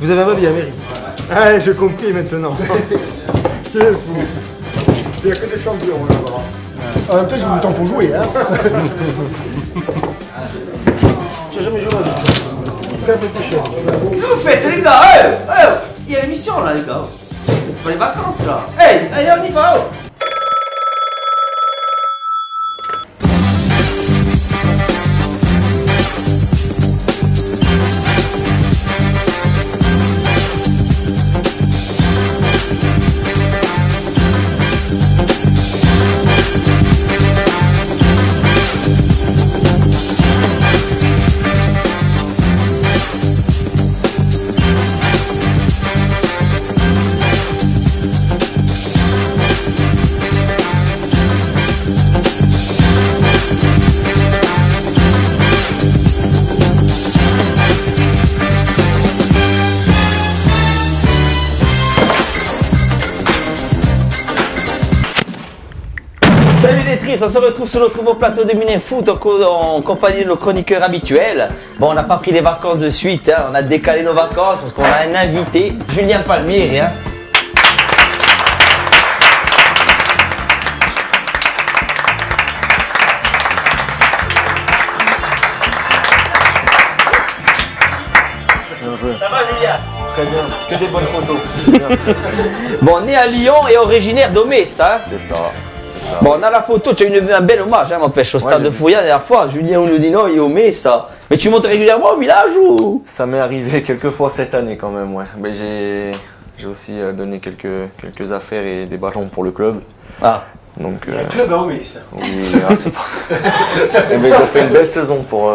Vous avez un baby Amérique. Ah, j'ai compris maintenant. C'est fou. Il n'y a que des champions là-bas. En même temps, ils ont du temps pour jouer. Hein. J'ai jamais joué à la PlayStation. Qu'est-ce que vous faites les gars? Il y a l'émission là les gars. C'est pas les vacances là. Hey, allez on y va. Salut les tristes, on se retrouve sur notre beau plateau de Mini Foot en compagnie de nos chroniqueurs habituels. Bon, on n'a pas pris les vacances de suite, hein, on a décalé nos vacances parce qu'on a un invité, Julien Palmieri. Hein. Ça va Julien? Très bien, que des bonnes photos. Bon, né à Lyon et originaire d'Omès, hein. C'est ça. Bon, on a la photo, tu as eu un bel hommage, hein, m'empêche, au stade de Fourian la dernière fois. Julien, on nous dit non, il est Omès, ça. Mais tu montes régulièrement au village ou? Ça m'est arrivé quelques fois cette année quand même, ouais. Mais j'ai aussi donné quelques affaires et des ballons pour le club. Ah. Donc, il y a un club à Omès. Oui, c'est pas. Mais ils ont fait une belle saison pour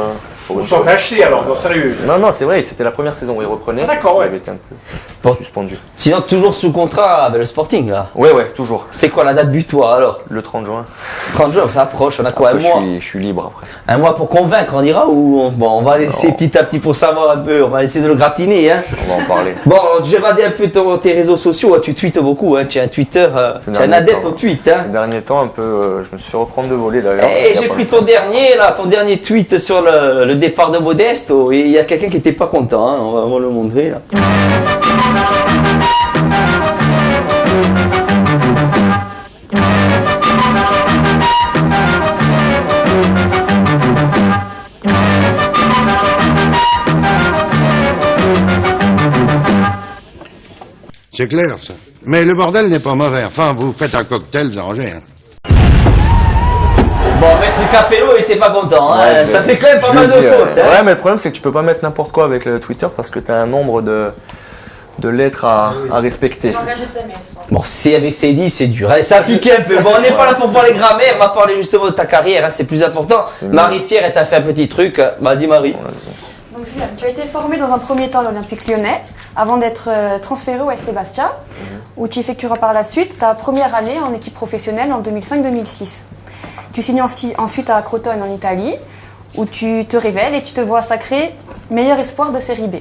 Ils sont achetés alors, non, sérieux. Non, c'est vrai, c'était la première saison où ils reprenaient. D'accord, ouais. Ils avaient été un peu suspendu. Sinon, toujours sous contrat avec le Sporting, là. Ouais, toujours. C'est quoi la date butoir alors? Le 30 juin. 30 juin, ça approche, on a quoi, Après, un mois? Je suis libre après. Un mois pour convaincre, on ira ou on va laisser petit à petit pour savoir un peu, on va essayer de le gratiner, hein. On va en parler. Bon, j'ai regardé un peu tes réseaux sociaux, tu tweets beaucoup, hein. Tu es un Twitter, tu es un adepte au tweet, hein. Ces derniers temps, un peu, je me suis fait reprendre de voler d'ailleurs. Et j'ai pris ton dernier tweet sur le départ de Modesto, et il y a quelqu'un qui n'était pas content, hein. On va le montrer là. C'est clair, ça. Mais le bordel n'est pas mauvais. Enfin, vous faites un cocktail, vous arrangez. Hein. Bon, Maître Capello il était pas content, hein. Ouais, Ça fait quand même pas mal de fautes. Hein. Ouais, mais le problème c'est que tu peux pas mettre n'importe quoi avec le Twitter parce que tu as un nombre de lettres à respecter. Bon, c'est avec dit, c'est dur. Allez, ça a piqué un peu. Bon, on n'est pas là pour parler grammaire, on va parler justement de ta carrière, hein, c'est plus important. Marie-Pierre, elle t'a fait un petit truc. Vas-y, Marie. Donc, Julien, tu as été formé dans un premier temps à l'Olympique Lyonnais avant d'être transféré au SC Bastia, où tu effectueras par la suite ta première année en équipe professionnelle en 2005-2006. Tu signes ensuite à Crotone en Italie, où tu te révèles et tu te vois sacré meilleur espoir de Série B.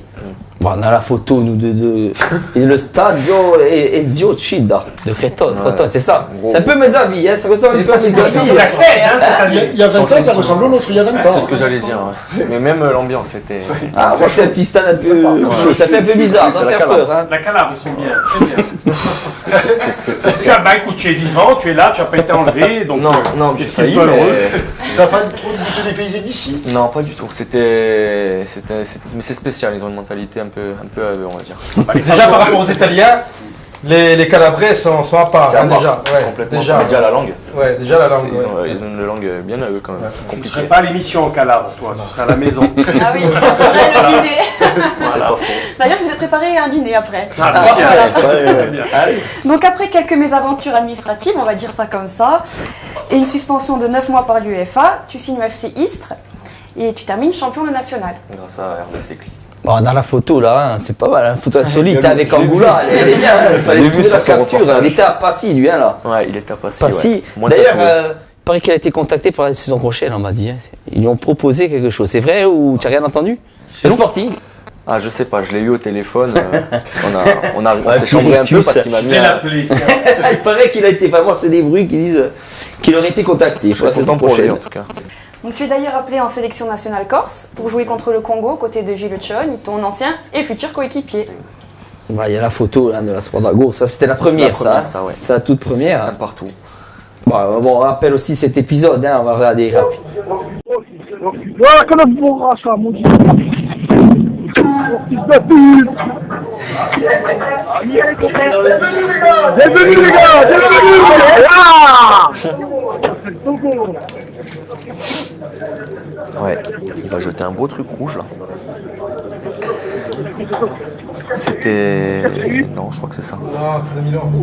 Bon, on a la photo, nous, de le Stadio Ezio Cida de Crotone, c'est ça. C'est un peu Mezzavi, hein, ça ressemble un peu à Mezzavi. C'est accès, hein, cette année. Il y a 20 ans, ça ressemble au nôtre, il y a 20 ans. C'est ce que j'allais dire, ouais. Mais même l'ambiance était. Ah, moi, c'est un petit stade un peu chaud, ça fait un peu bizarre, ça fait peur. Hein. La Calabre, ils sont bien, très bien. Écoute, tu es vivant, tu es là, tu n'as pas été enlevé, donc non, tu j'ai es failli, heureux. Ça n'a pas trop de dépaysé d'ici. Non, pas du tout. Mais c'est spécial, ils ont une mentalité un peu à eux, on va dire. Déjà par rapport aux Italiens, les Calabrais sont à part, hein, déjà. Ouais, complètement. déjà la langue. Ouais, déjà la langue. Ils ont une langue bien à eux quand même. Tu ne serais pas à l'émission en Calabre, toi, tu serais à la maison. Ah oui, après le dîner. C'est pas faux. D'ailleurs, je vous ai préparé un dîner après. Très bien. Donc après quelques mésaventures administratives, on va dire ça comme ça, et une suspension de 9 mois par l'UEFA, tu signes au FC Istres et tu termines champion de national. Grâce à RDC Cli. Bon, on a la photo là, hein, c'est pas mal, une photo insolite avec Angoula, elle est bien, il fallait trouver la capture, il était à Passy lui, hein, là. Ouais, il était à Passy. Passy. Ouais. D'ailleurs, il paraît qu'il a été contacté pour la saison prochaine, on m'a dit. Hein. Ils lui ont proposé quelque chose, c'est vrai ou tu n'as rien entendu? Le Sporting. Ah, je sais pas, je l'ai eu au téléphone. On s'est chambré un peu parce qu'il m'a Je mis. vais l'appeler. Il paraît qu'il a été, enfin moi c'est des bruits qui disent qu'il aurait été contacté pour la saison prochaine. En tout cas. Donc tu es d'ailleurs appelé en sélection nationale corse pour jouer contre le Congo aux côtés de Gilles Chon, ton ancien et futur coéquipier. Bah, il y a la photo là, de la Sportago. Ça, c'était la première, première, ça. ça, ouais. C'est la toute première. Un partout. Bon, on rappelle aussi cet épisode, hein, on va regarder rapide. Voilà, comment vous mourra ça, mon Dieu. Fils de pute. Bienvenue les gars, bienvenue. Ouais, il va jeter un beau truc rouge là. C'était... Non, je crois que c'est ça. Non, c'est 2011.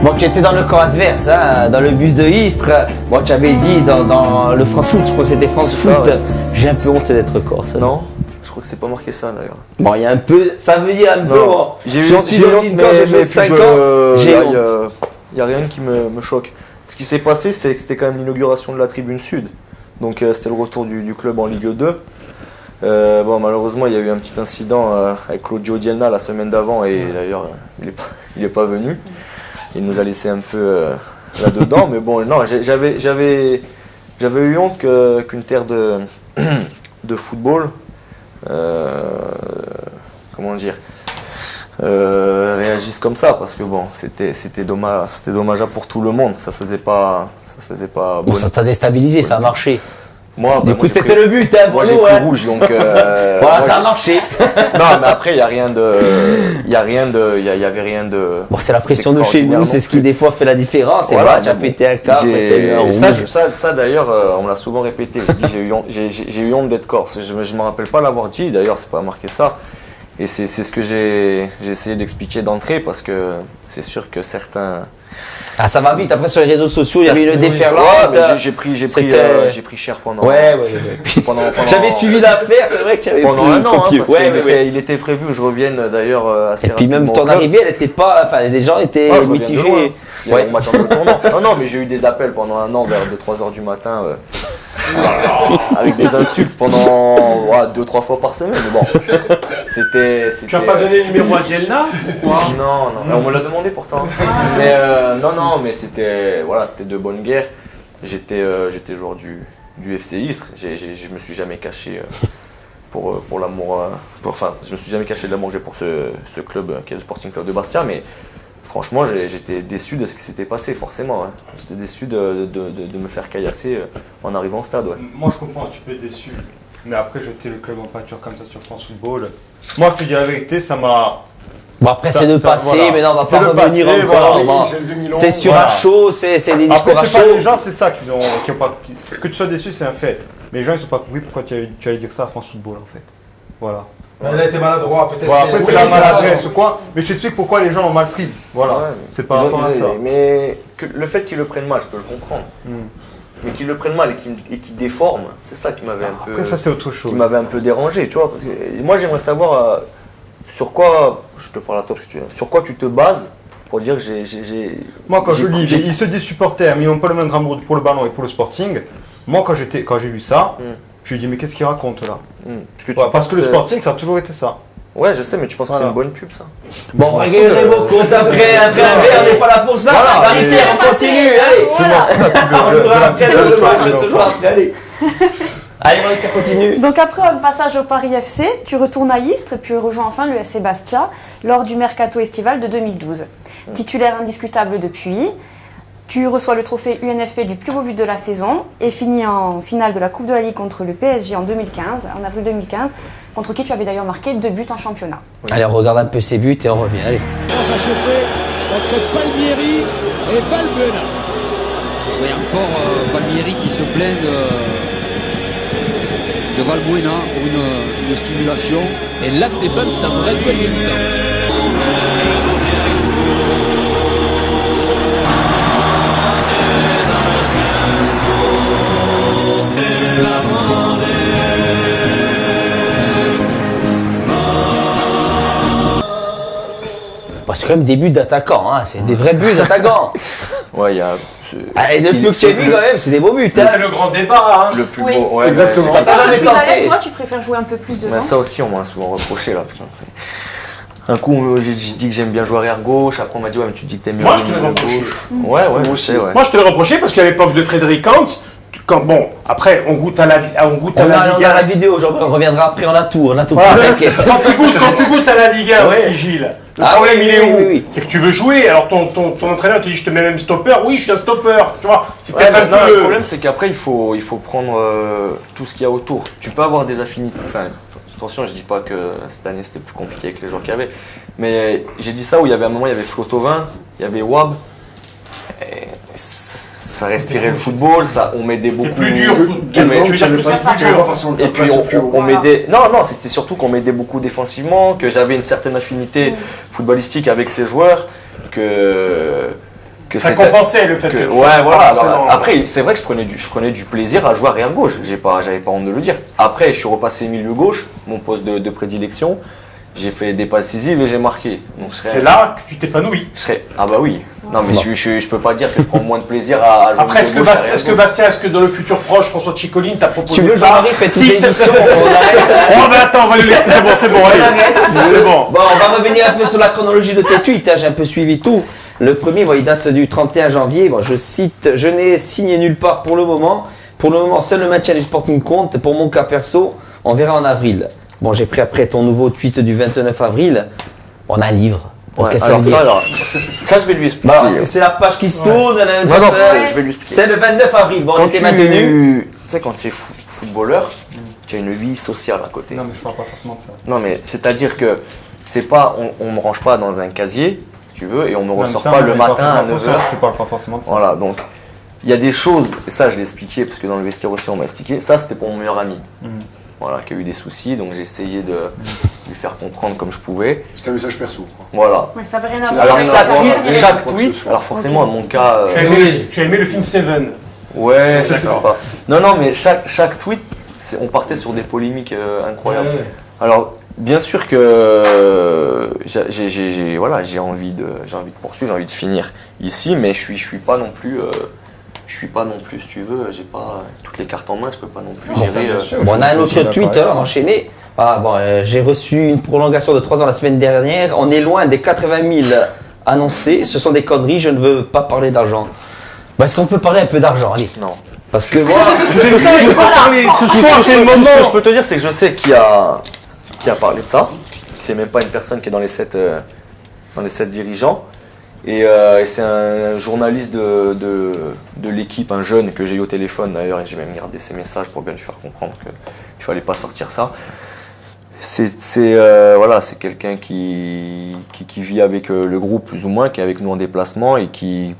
Bon, tu étais dans le camp adverse, hein, dans le bus de Istres. Bon, tu avais dit dans le France Foot, je crois que c'était France C'est Foot, ça, ouais. j'ai un peu honte d'être corse. Non, je crois que c'est pas marqué ça d'ailleurs. Bon, il y a un peu, ça veut dire un peu. Non, Bon, j'ai eu je honte, suis j'ai eu honte, d'origine corse, j'ai joué 5 ans, j'ai honte. Il n'y a rien qui me choque. Ce qui s'est passé, c'est que c'était quand même l'inauguration de la tribune sud. Donc c'était le retour du club en Ligue 2. Bon, malheureusement, il y a eu un petit incident avec Claudio Dielna la semaine d'avant et d'ailleurs, il est pas venu. Il nous a laissé un peu là-dedans. Mais bon, non, j'avais eu honte qu'une terre de football, comment dire, réagisse comme ça, parce que bon, c'était dommageable pour tout le monde. Ça faisait pas Bon, ça t'a déstabilisé, ça a marché. Moi, Du coup, c'était le but, hein, pour moi, j'ai nous. pris Hein. rouge, donc Voilà, moi, ça a marché. non, mais après, il y avait rien de. Bon, c'est la pression de chez nous, c'est ce qui des fois fait la différence. Et Voilà, voilà, tu as mais pété un câble, tu as eu un rouge. Ça d'ailleurs, on me l'a souvent répété. J'ai eu honte d'être corse. Je me rappelle pas l'avoir dit. D'ailleurs, c'est pas marqué ça. Et c'est ce que j'ai essayé d'expliquer d'entrée, parce que c'est sûr que certains. Ah, ça va vite. Après, sur les réseaux sociaux, il y avait une déferlante. Ouais, mais j'ai pris cher pendant. Ouais. pendant J'avais suivi l'affaire, c'est vrai que j'avais pendant pris un an. Hein, parce ouais. il était prévu que je revienne d'ailleurs assez Et puis même rapidement ton au club. arrivée, elle était pas. Enfin, les gens étaient Ah, je reviens de loin. mitigés. Il y a un match un peu tournant. Non, mais j'ai eu des appels pendant un an vers 2-3 heures du matin. Avec des insultes pendant 2-3 fois par semaine. Mais bon, c'était. Tu n'as pas donné le numéro à Dielna ou quoi? Non, on me l'a demandé pourtant. Mais non, mais c'était de bonne guerre. J'étais joueur du FC Istres. Je me suis jamais caché pour l'amour. Enfin, je me suis jamais caché de l'amour que j'ai pour ce club qui est le Sporting Club de Bastia, mais. Franchement, j'étais déçu de ce qui s'était passé, forcément. Hein. J'étais déçu de me faire caillasser en arrivant au stade. Ouais. Moi je comprends, tu peux être déçu. Mais après jeter le club en pâture comme ça sur France Football. Moi je te dis la vérité, ça m'a. Bon, après, c'est le passé, voilà. mais non, on va C'est pas le revenir passé, encore. voilà, Bon. oui, c'est le 2011, C'est sur voilà. un show, c'est des discours Après à c'est pas chaud. les gens, c'est ça qui ont pas. Que tu sois déçu, c'est un fait. Mais les gens ils sont pas compris pourquoi tu allais dire ça à France Football en fait. Voilà. Elle a été maladroit, peut-être. Voilà, après c'est la Oui, maladresse ça. ou quoi, mais je t'explique pourquoi les gens l'ont mal pris. Voilà, Ouais, c'est par rapport à ça. Mais le fait qu'ils le prennent mal, je peux le comprendre. Mais qu'ils le prennent mal et qu'ils déforment, c'est ça qui m'avait un peu. Après ça c'est autre chose. Qui m'avait un peu dérangé, tu vois. Parce que moi j'aimerais savoir sur quoi, je te parle à toi parce que sur quoi tu te bases pour dire que j'ai. Moi quand je lis, ils se disent supporters, mais ils n'ont pas le même amour pour le ballon et pour le Sporting. Moi quand j'ai lu ça, je lui dis mais qu'est-ce qu'il raconte là? Parce que le Sporting ça a toujours été ça. Ouais, je sais, mais tu penses que c'est une bonne pub ça? Bon, on réglerait vos comptes après un verre, on n'est pas là pour ça. Voilà, Marie-Pierre, on continue, allez. On jouera après le match, ce soir après, allez. Allez, Marie-Pierre, continue. Donc après un passage au Paris FC, tu retournes à Istres et puis rejoins enfin le FC Bastia lors du mercato estival de 2012. Titulaire indiscutable depuis, tu reçois le trophée UNFP du plus beau but de la saison et finis en finale de la Coupe de la Ligue contre le PSG en avril 2015, contre qui tu avais d'ailleurs marqué 2 buts en championnat. Allez, on regarde un peu ses buts et on revient, allez. commence à chauffer entre Palmieri et Valbuena. Oui, encore Palmieri qui se plaint de Valbuena pour une simulation. Et là, Stéphane, c'est un vrai duel militant. Bah, c'est quand même des buts d'attaquants, hein. C'est des vrais buts d'attaquants. Ouais, il y a. Allez, depuis que tu as vu, quand même, c'est des beaux buts. Hein. C'est le grand débat. Hein. Le plus Oui. beau. Ouais, Exactement. Ça t'a jamais plus à l'aise, tenté. toi, tu préfères jouer un peu plus devant. Mais ça aussi, on m'a souvent reproché là. Putain, Un coup, j'ai dit que j'aime bien jouer arrière gauche. Après, on m'a dit, ouais, mais tu dis que t'aimes bien Moi, jouer je te l'ai milieu reproché. gauche. Ouais, je sais, ouais. Moi, je te l'ai reproché parce qu'à l'époque de Frédéric Kant, bon, après, on goûte à la Ligue On a la 1. vidéo, on reviendra après, on a tout Voilà. t'inquiète. Quand tu goûtes à la Ligue 1 Ouais. aussi, Gilles, le Ah problème, oui, il est oui, où? oui, oui. C'est que tu veux jouer, alors ton entraîneur te dit, je te mets même stopper. Oui, je suis un stopper, tu vois. C'est Ouais, peut-être un non, peu... le problème, c'est qu'après, il faut prendre tout ce qu'il y a autour. Tu peux avoir des affinités. Enfin, attention, je dis pas que cette année c'était plus compliqué avec les joueurs qu'il y avait. Mais j'ai dit ça où il y avait un moment, il y avait Flotovin, il y avait Wab. Et ça respirait le football, on m'aidait beaucoup. plus dur. Tu veux dire que c'est plus dur. Et puis on m'aidait. Non, c'était surtout qu'on m'aidait beaucoup défensivement, que j'avais une certaine affinité footballistique avec ces joueurs, que Ça compensait le fait que... Ouais, voilà. Alors, après, c'est vrai que je prenais du plaisir à jouer arrière gauche. J'avais pas honte de le dire. Après, je suis repassé milieu gauche, mon poste de prédilection. J'ai fait des passes décisives et j'ai marqué. C'est là que tu t'épanouis. Ah bah oui. Non mais je peux pas dire que je prends moins de plaisir à jouer. Après, est-ce que Bastien, est-ce que dans le futur proche, François Tchikolin t'a proposé Tu veux ça? Jean-Marie fait une émission, on arrête. Oh mais attends, on va le laisser, c'est bon, allez. C'est bon. Bon, on va revenir un peu sur la chronologie de tes tweets, j'ai un peu suivi tout. Le premier, il date du 31 janvier. Bon, je cite, je n'ai signé nulle part pour le moment. Pour le moment, seul le maintien du Sporting compte. Pour mon cas perso, on verra en avril. Bon, j'ai pris après ton nouveau tweet du 29 avril. On a un livre. Ouais, Qu'est-ce alors que ça veut dire ça, je vais lui expliquer. Bah, parce que c'est la page qui se tourne. Je vais lui expliquer. C'est le 29 avril. Bon, on était maintenu. Tu sais, quand tu es footballeur, tu as une vie sociale à côté. Non, mais je parle pas forcément de ça. Non, mais c'est-à-dire que c'est pas, on me range pas dans un casier, si tu veux, et on me ressort pas le matin à 9h. Je parle pas forcément de ça. Voilà, donc il y a des choses, et ça je l'ai expliqué, parce que dans le vestiaire aussi on m'a expliqué, ça c'était pour mon meilleur ami. Voilà, qui a eu des soucis, donc j'ai essayé de lui faire comprendre comme je pouvais. C'était un message perso. Voilà. Ouais, ça veut rien à voir Alors avec la carrière. chaque tweet, alors forcément à mon cas... Tu as aimé le film Seven? Ouais, c'est sympa. Non, mais chaque tweet, on partait sur des polémiques incroyables. Alors, bien sûr que j'ai envie de poursuivre, j'ai envie de finir ici, mais je suis pas non plus... si tu veux, j'ai pas toutes les cartes en main, je peux pas non plus gérer. Bon, on a un autre tweet, on a enchaîné. J'ai reçu une prolongation de 3 ans la semaine dernière. On est loin des 80 000 annoncés. Ce sont des conneries, je ne veux pas parler d'argent. Est-ce qu'on peut parler un peu d'argent? Allez. Non. Parce que moi, c'est ça, il faut parler. Ce soir, c'est le moment. Ce que je peux te dire, c'est que je sais qui a parlé de ça. C'est même pas une personne qui est dans les 7 dirigeants. Et c'est un journaliste de l'équipe, un jeune que j'ai eu au téléphone d'ailleurs, et j'ai même gardé ses messages pour bien lui faire comprendre qu'il ne fallait pas sortir ça. C'est quelqu'un qui vit avec le groupe plus ou moins, qui est avec nous en déplacement et qui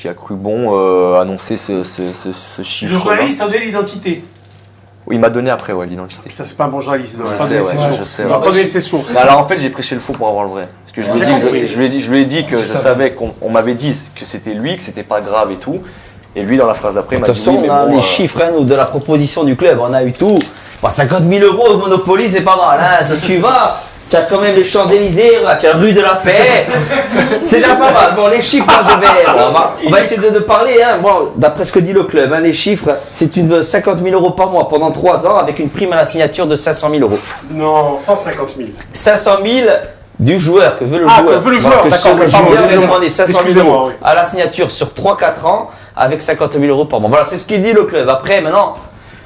a cru bon annoncer ce chiffre. Le journaliste a donné l'identité. Oui, il m'a donné après l'identité. Putain, c'est pas un bon journaliste, il doit pas Je donner ses sais, sources. ouais. Il doit pas donner ses sources. Mais alors en fait, j'ai prêché le faux pour avoir le vrai. Parce que je lui ai dit que je savais qu'on m'avait dit que c'était lui, que c'était pas grave et tout. Et lui, dans la phrase d'après, il m'a dit attention, oui, mais on a bon, les chiffres nous, de la proposition du club, on a eu tout. 50 000 euros au Monopoly, c'est pas mal. Hein. Si tu vas, tu as quand même les Champs-Élysées, tu as rue de la Paix. C'est déjà pas mal. Bon, les chiffres, on va essayer de parler. Hein. Bon, d'après ce que dit le club, les chiffres, c'est 50 000 euros par mois pendant 3 ans avec une prime à la signature de 500 000 euros. Non, 150 000. 500 000 du joueur, que veut le joueur. Que veut le joueur, que d'accord. Julien va demander 500 000 euros oui. à la signature sur 3-4 ans avec 50 000 euros par mois. Voilà, c'est ce qu'il dit le club. Après, maintenant,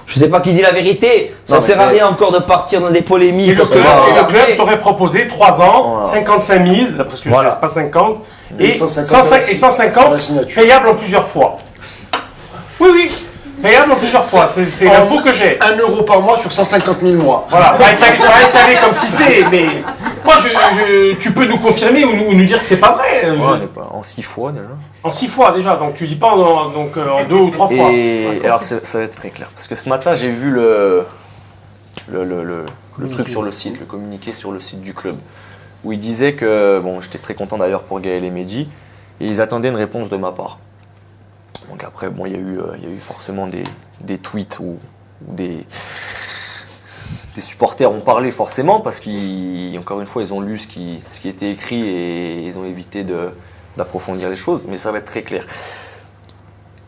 je ne sais pas qui dit la vérité. Ça ne sert à rien encore de partir dans des polémiques. Et le club t'aurait proposé 3 ans, 55 000, d'après ce que je sais, c'est pas 50, et 150 payables en plusieurs fois. Oui, payable en plusieurs fois, c'est l'info que j'ai. 1 euro par mois sur 150 000 mois. Voilà, on va étaler comme si c'est, mais moi tu peux nous confirmer ou nous dire que c'est pas vrai. On n'est pas en 6 fois déjà. En 6 fois déjà, donc tu dis pas en 2 ou 3 fois. Et alors ça va être très clair, parce que ce matin j'ai vu le truc sur le site, le communiqué sur le site du club, où il disait que, bon, j'étais très content d'ailleurs pour Gaël et Mehdi, et ils attendaient une réponse de ma part. Donc après, bon, il y a eu forcément des tweets où des supporters ont parlé forcément, parce qu'encore une fois, ils ont lu ce qui était écrit et ils ont évité d'approfondir les choses, mais ça va être très clair.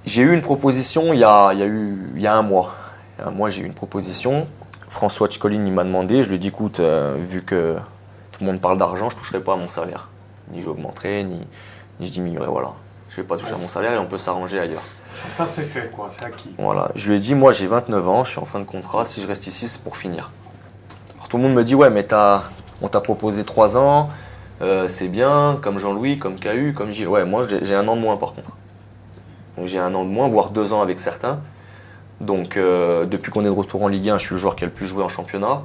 J'ai eu une proposition il y a un mois. Il y a un mois, j'ai eu une proposition. François Tchikolin, il m'a demandé, je lui ai dit, écoute, vu que tout le monde parle d'argent, je ne toucherai pas à mon salaire. Ni j'augmenterai, ni je diminuerai, voilà. Je ne vais pas toucher à mon salaire et on peut s'arranger ailleurs. Ça c'est fait quoi, c'est acquis. Voilà, je lui ai dit, moi j'ai 29 ans, je suis en fin de contrat, si je reste ici c'est pour finir. Alors, tout le monde me dit, ouais mais on t'a proposé 3 ans, c'est bien, comme Jean-Louis, comme KU, comme Gilles. Ouais, moi j'ai 1 an de moins par contre. Donc j'ai 1 an de moins, voire 2 ans avec certains. Donc depuis qu'on est de retour en Ligue 1, je suis le joueur qui a le plus joué en championnat.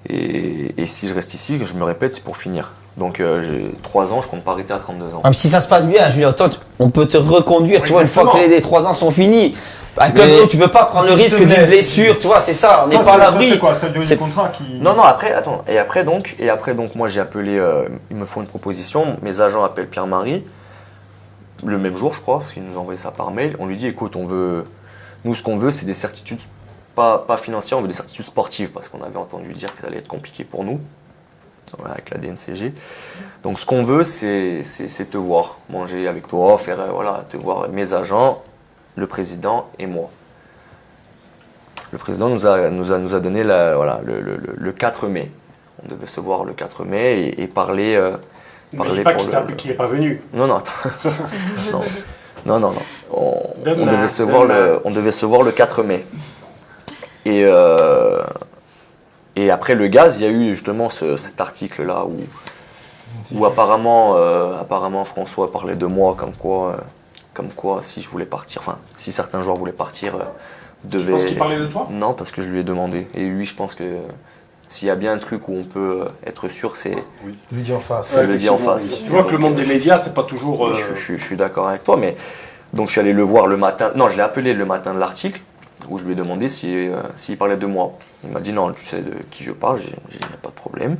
Et si je reste ici, je me répète, c'est pour finir. Donc j'ai 3 ans, je compte pas arrêter à 32 ans. Ah, si ça se passe bien, Julien, on peut te reconduire, tu vois, une fois que les 3 ans sont finis. À club, tu peux pas prendre le risque d'une blessure, tu vois, c'est ça, on n'est pas à l'abri. C'est quoi, ça durée du contrat qui... Non, après, attends, et après donc, moi j'ai appelé, ils me font une proposition, mes agents appellent Pierre-Marie, le même jour je crois, parce qu'ils nous ont envoyé ça par mail, on lui dit, écoute, nous ce qu'on veut c'est des certitudes, pas financières, on veut des certitudes sportives, parce qu'on avait entendu dire que ça allait être compliqué pour nous. Avec la DNCG. Donc ce qu'on veut, c'est te voir, manger avec toi, faire te voir mes agents, le président et moi. Le président nous a donné le 4 mai. On devait se voir le 4 mai et parler. Mais dis pas qu'il n'est pas venu. Non, attends. non. On devait se voir le 4 mai. Et après le gaz, il y a eu justement cet article-là où apparemment François parlait de moi comme quoi si je voulais partir, enfin si certains joueurs voulaient partir, Tu penses qu'il parlait de toi? Non, parce que je lui ai demandé. Et lui, je pense que s'il y a bien un truc où on peut être sûr, c'est le dire en face. C'est le dire en face. Tu vois que le monde des médias, c'est pas toujours. Je suis d'accord avec toi, mais donc je suis allé le voir le matin. Non, je l'ai appelé le matin de l'article, où je lui ai demandé s'il parlait de moi. Il m'a dit non, tu sais de qui je parle, j'ai dit il n'y a pas de problème.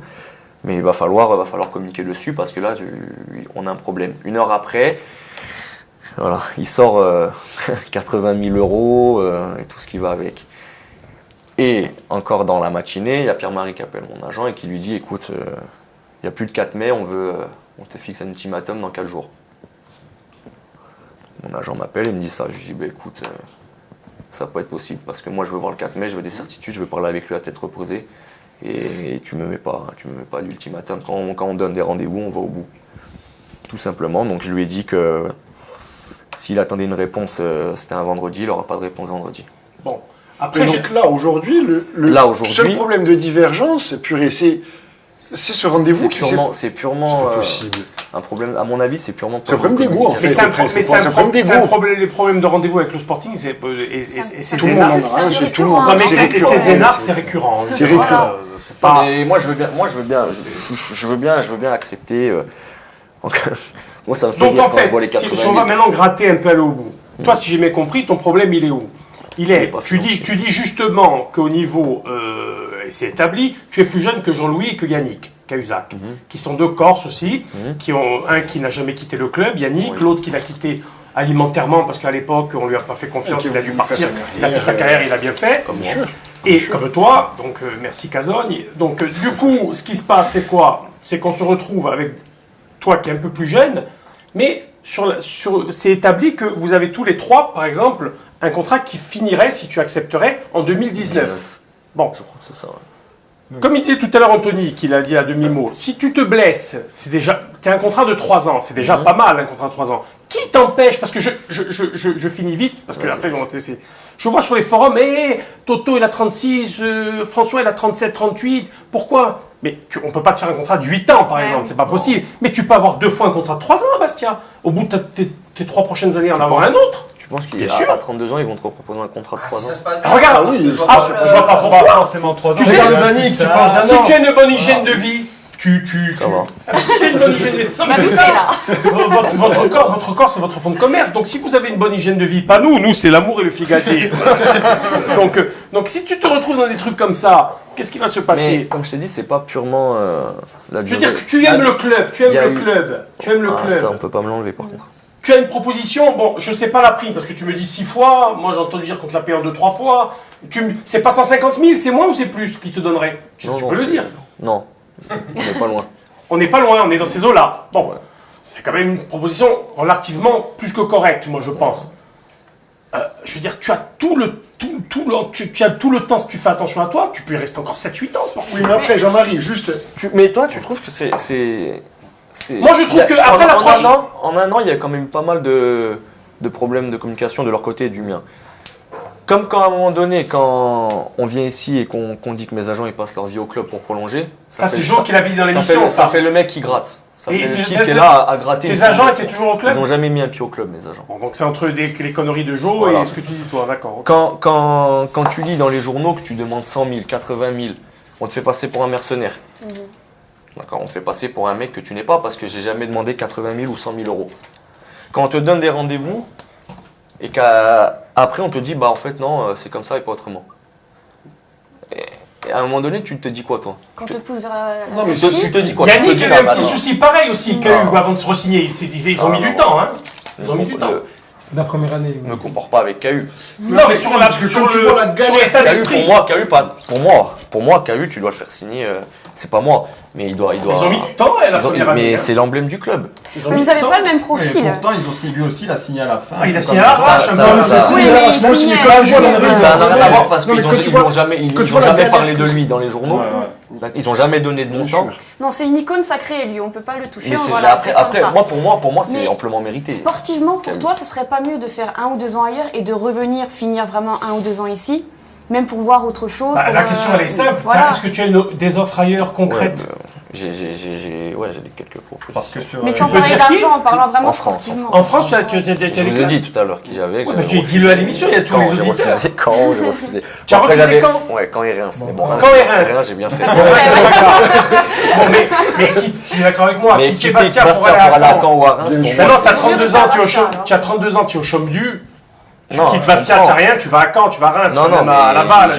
Mais il va falloir communiquer dessus parce que là, on a un problème. 1 heure après, voilà, il sort 80 000 euros et tout ce qui va avec. Et encore dans la matinée, il y a Pierre-Marie qui appelle mon agent et qui lui dit écoute, il n'y a plus de 4 mai, on te fixe un ultimatum dans 4 jours. Mon agent m'appelle et me dit ça. Je lui dis écoute, ça va pas être possible parce que moi je veux voir le 4 mai, je veux des certitudes, je veux parler avec lui à tête reposée et tu me mets pas d'ultimatum. Quand on donne des rendez-vous, on va au bout. Tout simplement. Donc je lui ai dit que s'il attendait une réponse, c'était un vendredi, il n'aura pas de réponse vendredi. Bon. Après, donc là aujourd'hui, le seul problème de divergence, c'est ce rendez-vous qui c'est purement possible. Un problème, à mon avis, c'est purement. C'est un problème d'égo en fait. C'est un problème d'égo. Les problèmes de rendez-vous avec le Sporting, c'est tout le monde en a un, c'est tout le monde. C'est énarque, c'est récurrent. C'est récurrent. Mais moi, je veux bien accepter. Moi, ça me fait donc en fait, si on va maintenant gratter un peu aller au bout. Toi, si j'ai bien compris, ton problème, il est où? Tu dis justement qu'au niveau, c'est établi, tu es plus jeune que Jean-Louis et que Yannick Cahuzac, qui sont 2 Corses aussi, qui ont un qui n'a jamais quitté le club, Yannick, l'autre qui l'a quitté alimentairement parce qu'à l'époque on lui a pas fait confiance, il a dû partir, il a fait sa carrière, il a bien fait, comme toi, donc merci Cazogne. Donc du coup, ce qui se passe, c'est quoi? C'est qu'on se retrouve avec toi qui est un peu plus jeune, mais c'est établi que vous avez tous les 3, par exemple, un contrat qui finirait, si tu accepterais, en 2019. Bon, je crois que c'est ça. Ouais. Comme il disait tout à l'heure Anthony, qu'il a dit à demi-mot, si tu te blesses, tu as un contrat de 3 ans, c'est déjà pas mal un contrat de 3 ans. Qui t'empêche, parce que je finis vite, parce que après ils vont te laisser. Je vois sur les forums, Toto il a 36, François il a 37, 38, pourquoi? Mais on ne peut pas te faire un contrat de 8 ans par exemple, c'est pas possible. Mais tu peux avoir 2 fois un contrat de 3 ans, Bastia. Au bout de tes 3 prochaines années, en avoir un autre. Tu penses qu'à 32 ans, ils vont te proposer un contrat de 3 ans? Regarde, je vois pas pourquoi. Forcément 3 ans. Tu sais, si tu as une bonne hygiène de vie, si tu as une bonne hygiène de vie. Non, mais c'est ça. Votre corps, c'est votre fonds de commerce. Donc, si vous avez une bonne hygiène de vie, pas nous, c'est l'amour et le figadier. donc, si tu te retrouves dans des trucs comme ça, qu'est-ce qui va se passer? Mais, comme je t'ai dit, c'est pas purement la durée. Je veux dire que tu aimes le club, tu aimes le club. Ça, on peut pas me l'enlever par contre. Tu as une proposition, bon, je sais pas la prime, parce que tu me dis 6 fois, moi j'ai entendu dire qu'on te l'a payé en 2-3 fois. C'est pas 150 000, c'est moins ou c'est plus qui te donnerait? Tu peux le dire. Non, on n'est pas loin. On n'est pas loin, on est dans ces eaux-là. Bon, c'est quand même une proposition relativement plus que correcte, moi je pense. je veux dire, tu as tout le temps, si tu fais attention à toi, tu peux y rester encore 7-8 ans sportif. Oui, mais après, Jean-Marie, juste... Mais toi, tu trouves que c'est... Moi, je trouve qu'après l'approche... En un an, il y a quand même pas mal de problèmes de communication de leur côté et du mien. Comme quand à un moment donné, quand on vient ici et qu'on dit que mes agents ils passent leur vie au club pour prolonger... Ça c'est Joe qui l'a dit dans l'émission. Ça fait le mec qui gratte. Ça fait le type qui est là à gratter. Tes agents étaient toujours au club? Ils n'ont jamais mis un pied au club, mes agents. Bon, donc c'est entre les conneries de Joe et ce que tu dis toi, d'accord. Quand tu lis dans les journaux que tu demandes 100 000, 80 000, on te fait passer pour un mercenaire. D'accord, on te fait passer pour un mec que tu n'es pas parce que j'ai jamais demandé 80 000 ou 100 000 euros. Quand on te donne des rendez-vous et qu'après on te dit bah en fait non, c'est comme ça et pas autrement. Et à un moment donné, tu te dis quoi toi? Quand on te pousse vers la tu te dis quoi? Yannick avait un petit souci pareil aussi qu'a eu avant de se re-signer. Ils ont mis du temps, hein. Ils ont mis du temps. La première année. Ne me compare pas avec KU. Non, mais sur l'état d'esprit. Pour moi, KU, tu dois le faire signer. C'est pas moi, mais il doit. Ils ont mis du temps la première année. Mais c'est l'emblème du club. Mais vous n'avez pas le même profil. Et pourtant, lui aussi, il a signé à la fin. Il a signé à la fin. Ça n'a rien à voir parce qu'ils n'ont jamais parlé de lui dans les journaux. Ils n'ont jamais donné de montant. Non, c'est une icône sacrée, lui. On ne peut pas le toucher. Mais après, pour moi, c'est amplement mérité. Sportivement, pour toi, ce serait pas mieux de faire 1 ou 2 ans ailleurs et de revenir finir vraiment 1 ou 2 ans ici, même pour voir autre chose. La question elle est simple. Est-ce que tu as des offres ailleurs concrètes? J'ai quelques propositions. Mais sans parler d'argent, en parlant vraiment sportivement. En France, tu as je vous ai dit tout à l'heure qui j'avais. Dis-le à l'émission, il y a tous les auditeurs. Quand j'ai refusé. Tu as refusé quand? Ouais, quand et Reims. Quand et Reims, j'ai bien fait. Mais tu es d'accord avec moi? Mais quitter Bastia pour aller à Caen ou à Reims. Maintenant, tu as 32 ans, tu es au chôme du. Tu quittes Bastia, tu n'as rien, tu vas à Caen, tu vas à Reims, tu vas à Laval.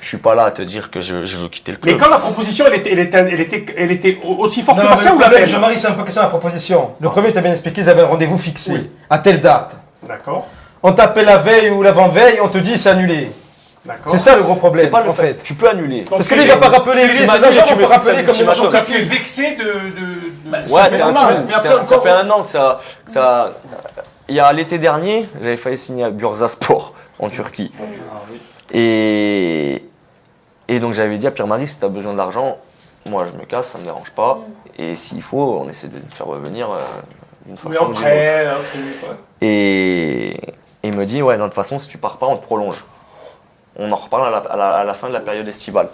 Je suis pas là à te dire que je veux quitter le club. Mais quand la proposition, elle était aussi forte que Bastia ou la même? Jean-Marie, c'est un peu question la proposition. Le premier, tu as bien expliqué, ils avaient un rendez-vous fixé à telle date. D'accord. On t'appelle la veille ou l'avant-veille, on te dit c'est annulé. C'est ça le gros problème, en fait. Tu peux annuler. Parce que lui, il va pas rappeler, lui, ses agents vont pas rappeler comme les Donc tu es vexé de... Ouais, ça fait un an que ça... Il y a l'été dernier, j'avais failli signer à Bursaspor en Turquie. Et donc j'avais dit à Pierre-Marie, si tu as besoin d'argent, moi je me casse, ça me dérange pas. Et s'il faut, on essaie de me faire revenir d'une façon ou d'une autre. Et il me dit, ouais, de toute façon, si tu pars pas, on te prolonge. On en reparle à la fin de la période estivale.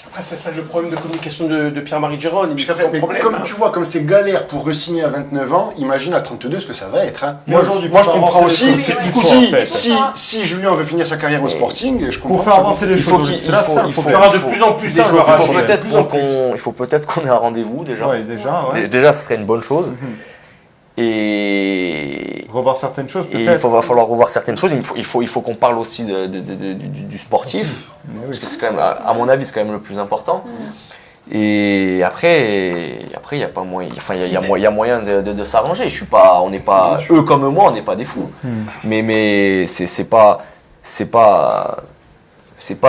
Après, c'est ça le problème de communication de Pierre-Marie Gérone. Tu vois, comme c'est galère pour re-signer à 29 ans, imagine à 32 ce que ça va être. Hein. Moi, je comprends aussi. Si Julien veut finir sa carrière au Sporting, je comprends. Pour faire avancer les choses, il faut y aura de plus en plus des joueurs. Il faut peut-être qu'on ait un rendez-vous déjà. Ouais, déjà, ce serait une bonne chose. Et revoir certaines choses peut-être. Il va falloir revoir certaines choses. Il faut qu'on parle aussi du sportif, parce que c'est quand même, à mon avis, c'est quand même le plus important. Et après, il y a pas moyen. Enfin, il y a moyen de s'arranger. On n'est pas eux comme moi, on n'est pas des fous. Mais c'est pas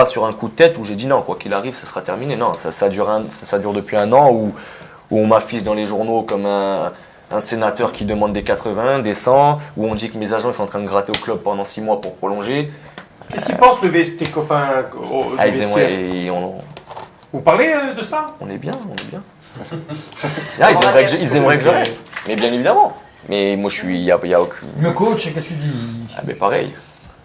sur un coup de tête où j'ai dit non, quoi qu'il arrive, ça sera terminé. Non, ça dure depuis un an où on m'affiche dans les journaux comme un sénateur qui demande des 80, des 100, où on dit que mes agents sont en train de gratter au club pendant 6 mois pour prolonger. Qu'est-ce qu'ils pensent tes copains vestiaire? Vous parlez de ça? On est bien. Ils aimeraient que je reste. Mais bien évidemment. Mais moi il y a aucun... Le coach, qu'est-ce qu'il dit? Mais pareil.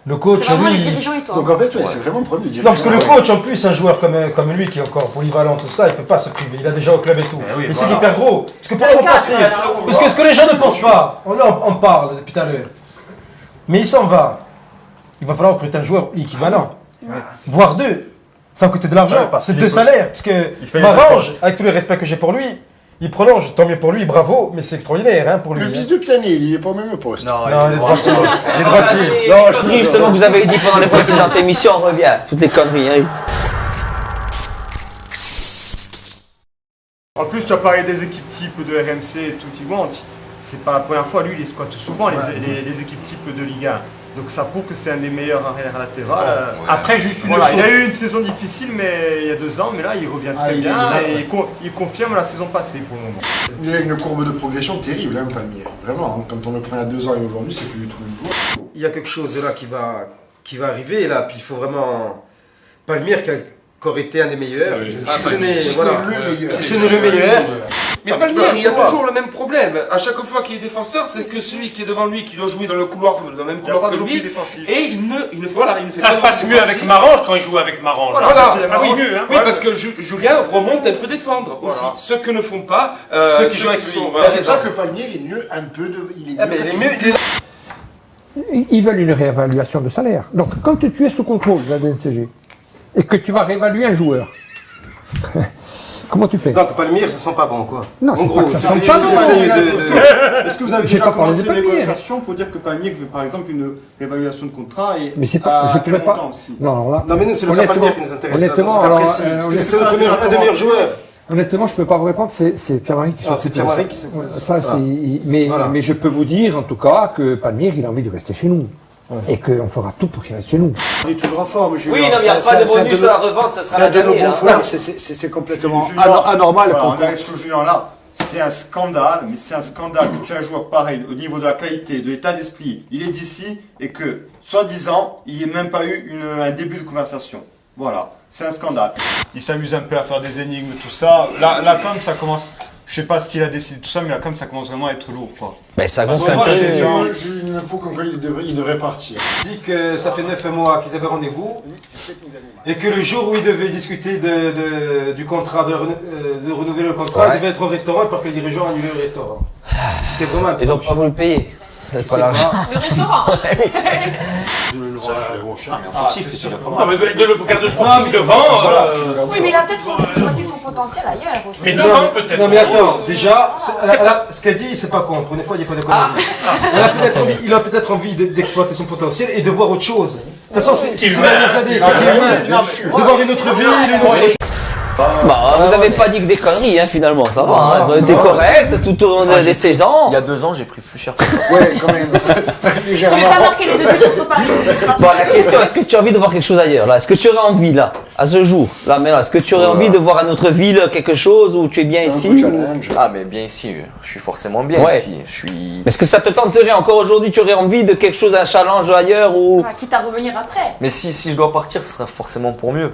Le coach, lui... les dirigeants et toi. Donc en fait, c'est vraiment le problème du dirigeant. Non, parce que le coach, en plus, un joueur comme lui, qui est encore polyvalent, tout ça, il peut pas se priver. Il a déjà au club et tout. Mais c'est hyper gros. Parce que pour le remplacer, parce que ce que les gens ne pensent pas, on parle depuis tout à l'heure, mais il s'en va. Il va falloir recruter un joueur équivalent, voire 2. Ça va coûter de l'argent. C'est 2 salaires. Parce que Marange, avec tout le respect que j'ai pour lui, il prolonge, tant mieux pour lui, bravo, mais c'est extraordinaire pour lui. Le fils de Pianet, il est pas au même poste. Non, il est droitier. Il est droitier. Non, je dis justement que vous avez dit pendant les précédentes émissions, on revient. Toutes les conneries. En plus, tu as parlé des équipes type de RMC et tout, c'est pas la première fois, lui, il squatte souvent les équipes type de Ligue 1. Donc ça prouve que c'est un des meilleurs arrière latérales. Après, juste une chose. Il a eu une saison difficile il y a 2 ans, mais là il revient très bien et il confirme la saison passée pour le moment. Il a une courbe de progression terrible, Palmieri. Vraiment, quand on le prend à 2 ans et aujourd'hui, c'est plus du tout le même joueur. il y a quelque chose là qui va arriver là, puis il faut vraiment Palmyre qui a encore été un des meilleurs. Si ce n'est le meilleur. Mais Palmyre, il a toujours le même problème. À chaque fois qu'il est défenseur, c'est que celui qui est devant lui, qui doit jouer dans le couloir, dans le même couloir que lui, et il ne fait ça se passe mieux avec Marange quand il joue avec Marange. Voilà, ça passe mieux. Hein. Oui, parce que Julien remonte un peu défendre aussi. Ce que ne font pas ceux qui jouent avec lui. C'est ça que Palmyre est mieux un peu de. Ils veulent une réévaluation de salaire. Donc, quand tu es sous contrôle de la DNCG et que tu vas réévaluer un joueur, comment tu fais? Donc, Palmyre, ça sent pas bon, quoi. Non, c'est pas que ça sent pas bon. Est-ce que vous avez déjà commencé une négociation pour dire que Palmyre veut, par exemple, une réévaluation de contrat et mais c'est pas, je ne pourrais pas. Aussi. Non, alors là, non, mais nous, c'est le cas Palmyre qui nous intéresse. Honnêtement, c'est un des meilleurs joueurs. Honnêtement, je ne peux pas vous répondre, c'est Pierre-Marie qui s'occupe de ça. Mais je peux vous dire, en tout cas, que Palmyre, il a envie de rester chez nous. Et qu'on fera tout pour qu'il reste chez nous. Il est toujours en forme, Julien. Oui, non, il n'y a pas de bonus à la revente, ça sera la dernière. C'est complètement anormal. On arrive sur Julien là. C'est un scandale, mais c'est un scandale que tu as un joueur pareil au niveau de la qualité, de l'état d'esprit. Il est d'ici et que, soi-disant, il n'y ait même pas eu un début de conversation. Voilà, c'est un scandale. Il s'amuse un peu à faire des énigmes, tout ça. Là comme ça commence. Je sais pas ce qu'il a décidé tout ça, mais là comme ça commence vraiment à être lourd, quoi. Mais ça gonfle un peu. J'ai une info comme quoi il devrait partir. Il dit que ça fait 9 mois qu'ils avaient rendez-vous et que le jour où ils devaient discuter du contrat, de renouveler le contrat, il devait être au restaurant pour que le dirigeant annule le restaurant. C'était vraiment un peu. Ils n'ont pas voulu le payer. Pas l'argent. Le restaurant. Non, mais le garde sportif devant. Oui, mais il a peut-être exploité son potentiel ailleurs aussi. Mais devant, peut-être. Non, mais attends, déjà, ce qu'elle dit, c'est pas con. Pour une fois, il n'y a pas de conneries. Il a peut-être envie d'exploiter son potentiel et de voir autre chose. De toute façon, c'est ce dernières années, c'est de voir une autre ville, Bah, vous n'avez pas dit que des conneries, hein, finalement, ça va. Elles ont été correctes tout au long des saisons. Il y a 2 ans, j'ai pris plus cher. Ouais, quand même. Tu lui as pas marqué les 2 buts contre Paris. Bon, la question, est-ce que tu as envie de voir quelque chose ailleurs là? Est-ce que tu aurais envie là, à ce jour, là, mais là, est-ce que tu aurais envie de voir à notre ville quelque chose où tu es bien ici? Ah, mais bien ici, je suis forcément bien ici. Est-ce que ça te tenterait encore aujourd'hui? Tu aurais envie de quelque chose, un challenge ailleurs ou? Quitte à revenir après. Mais si je dois partir, ce sera forcément pour mieux.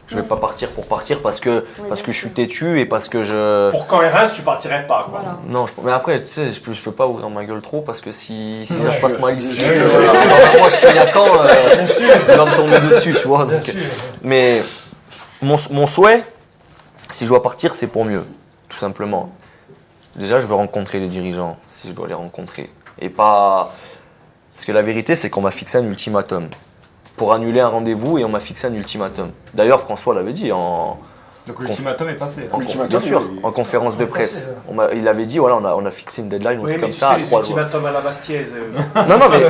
Je vais pas partir pour partir parce que je suis têtu et parce que je. Pour quand Reims, tu partirais pas, quoi. Voilà. Non, mais après, tu sais, je peux pas ouvrir ma gueule trop parce que si ça se passe mal ici, moi je suis à Caen, il va me tomber dessus, tu vois. Donc, mais mon souhait, si je dois partir, c'est pour mieux, tout simplement. Déjà, je veux rencontrer les dirigeants, si je dois les rencontrer, et pas. Parce que la vérité, c'est qu'on m'a fixé un ultimatum. Pour annuler un rendez-vous et on m'a fixé un ultimatum. D'ailleurs, François l'avait dit en. Donc l'ultimatum est passé. Bien sûr, en conférence de presse. Il avait dit voilà, on a fixé une deadline oui, comme ça. Les ultimatums à la Bastiaise. Non, mais.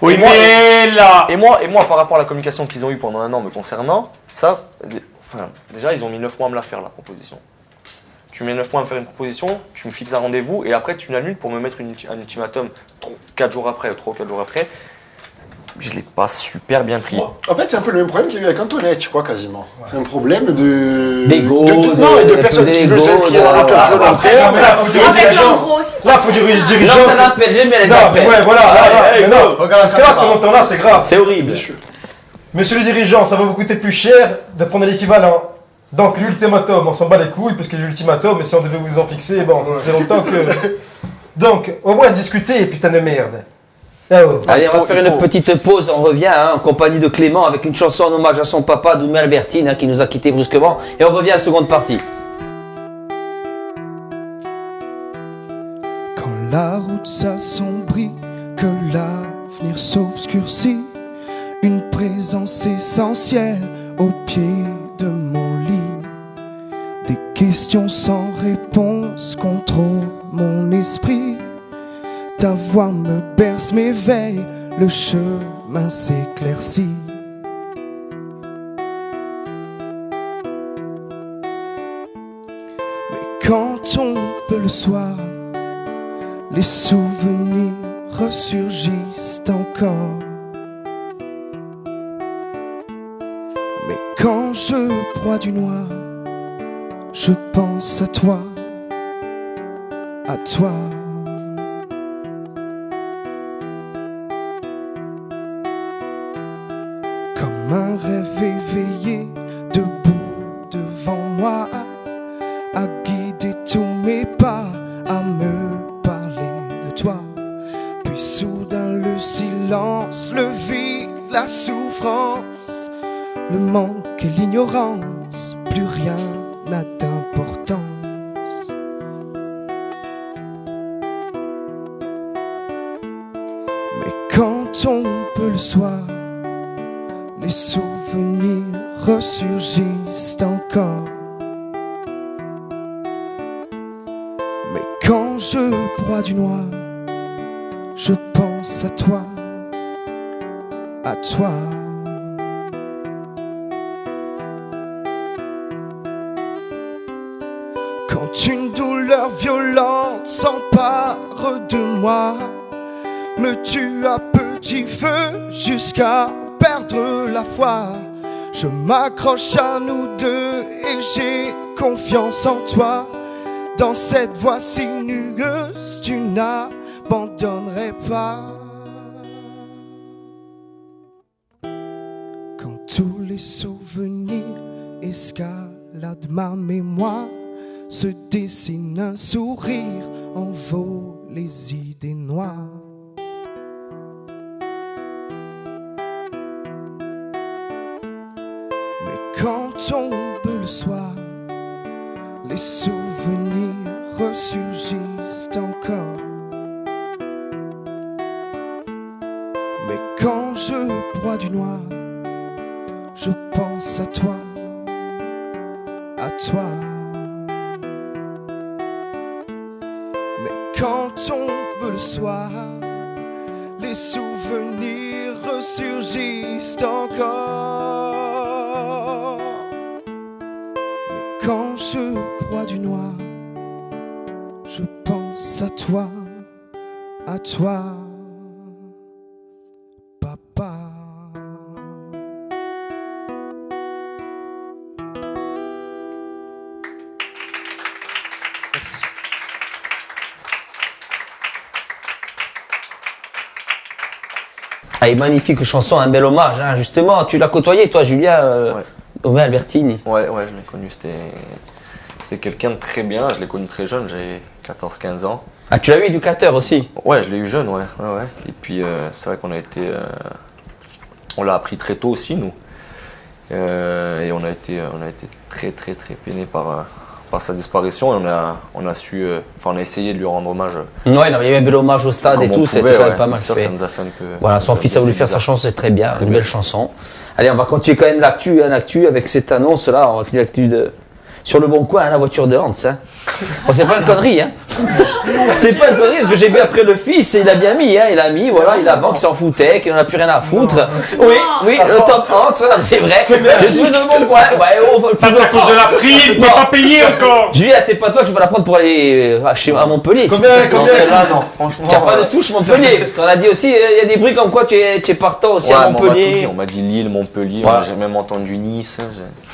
Oui, mais là. Et moi, par rapport à la communication qu'ils ont eue pendant 1 an me concernant, ça, déjà, ils ont mis 9 mois à me la faire la proposition. Tu mets 9 mois à me faire une proposition, tu me fixes un rendez-vous et après tu l'annules pour me mettre un ultimatum 3 ou 4 jours après. Je ne l'ai pas super bien pris. En fait, c'est un peu le même problème qu'il y a eu avec Antoinette, je crois, quasiment. C'est un problème d'égo, de personnes qui veulent s'inscrire dans le club volontaire. Là, il faut du dirigeant. Non, ça n'appelle jamais les appels. Ouais, voilà. Regarde, ce qu'on entend là, c'est grave. C'est horrible. Monsieur le dirigeant, ça va vous coûter plus cher de prendre l'équivalent. Donc, l'ultimatum, on s'en bat les couilles, parce que l'ultimatum, mais si on devait vous en fixer, bon, ça faisait longtemps que. Donc, au moins discuter, putain de merde. Allez, on va faire une petite pause, on revient en compagnie de Clément avec une chanson en hommage à son papa, Doumé Albertine, qui nous a quittés brusquement, et on revient à la seconde partie. Quand la route s'assombrit, que l'avenir s'obscurcit, une présence essentielle au pied de mon lit. Des questions sans réponse contrôlent mon esprit. Ta voix me berce, m'éveille, le chemin s'éclaircit. Mais quand tombe le soir, les souvenirs ressurgissent encore. Mais quand je broie du noir, je pense à toi, à toi. comme un rêve éveillé, debout devant moi, à guider tous mes pas, à me parler de toi. Puis soudain le silence, le vide, la souffrance, le manque et l'ignorance, plus rien n'a d'importance. Mais quand tombe le soir, les souvenirs ressurgissent encore. Mais quand je broie du noir, je pense à toi, à toi. Quand une douleur violente s'empare de moi, me tue à petit feu jusqu'à perdre la foi, je m'accroche à nous deux et j'ai confiance en toi. Dans cette voie sinueuse, tu n'abandonnerais pas. Quand tous les souvenirs escaladent ma mémoire, se dessine un sourire, envole les idées noires. Mais quand tombe le soir, les souvenirs ressurgissent encore. Mais quand je broie du noir, je pense à toi, à toi. Mais quand tombe le soir, les souvenirs ressurgissent encore. Mais quand je broie du noir, je pense à toi, papa. Merci. Ah, et magnifique chanson, un bel hommage, hein. Justement, tu l'as côtoyé toi Julien, Omer Albertini. Ouais, je l'ai connu, c'était quelqu'un de très bien, je l'ai connu très jeune, j'avais 14-15 ans. Ah, tu l'as eu éducateur aussi? Ouais, je l'ai eu jeune, ouais. Et puis c'est vrai qu'on a été, on l'a appris très tôt aussi nous, et on a été très peiné par sa disparition, et on a essayé de lui rendre hommage. Ouais, il y avait un bel hommage au stade et tout, c'était quand même pas mal fait. Ça nous a fait un peu. Voilà, son fils a voulu faire sa chanson, c'est très bien, une belle chanson. Allez, on va continuer quand même l'actu avec cette annonce là, on va continuer l'actu sur le bon coin, hein, la voiture de Hans. Hein. Bon, c'est pas une connerie, hein. C'est pas une connerie, parce que j'ai vu après le fils, il a bien mis, hein. Il a mis, voilà, il a avant qu'il s'en foutait, qu'il n'en a plus rien à foutre. Oui, le top Hans, c'est vrai. J'ai trouvé sur le bon coin. Ouais, ça, c'est à cause de la prime, il peut pas payer encore. Julien, c'est pas toi qui vas la prendre pour aller à Montpellier. Combien celle-là, non, franchement. Tu n'as pas de touche Montpellier, parce qu'on a dit aussi, il y a des bruits comme quoi tu es partant aussi à Montpellier. On m'a dit Lille, Montpellier, j'ai même entendu Nice.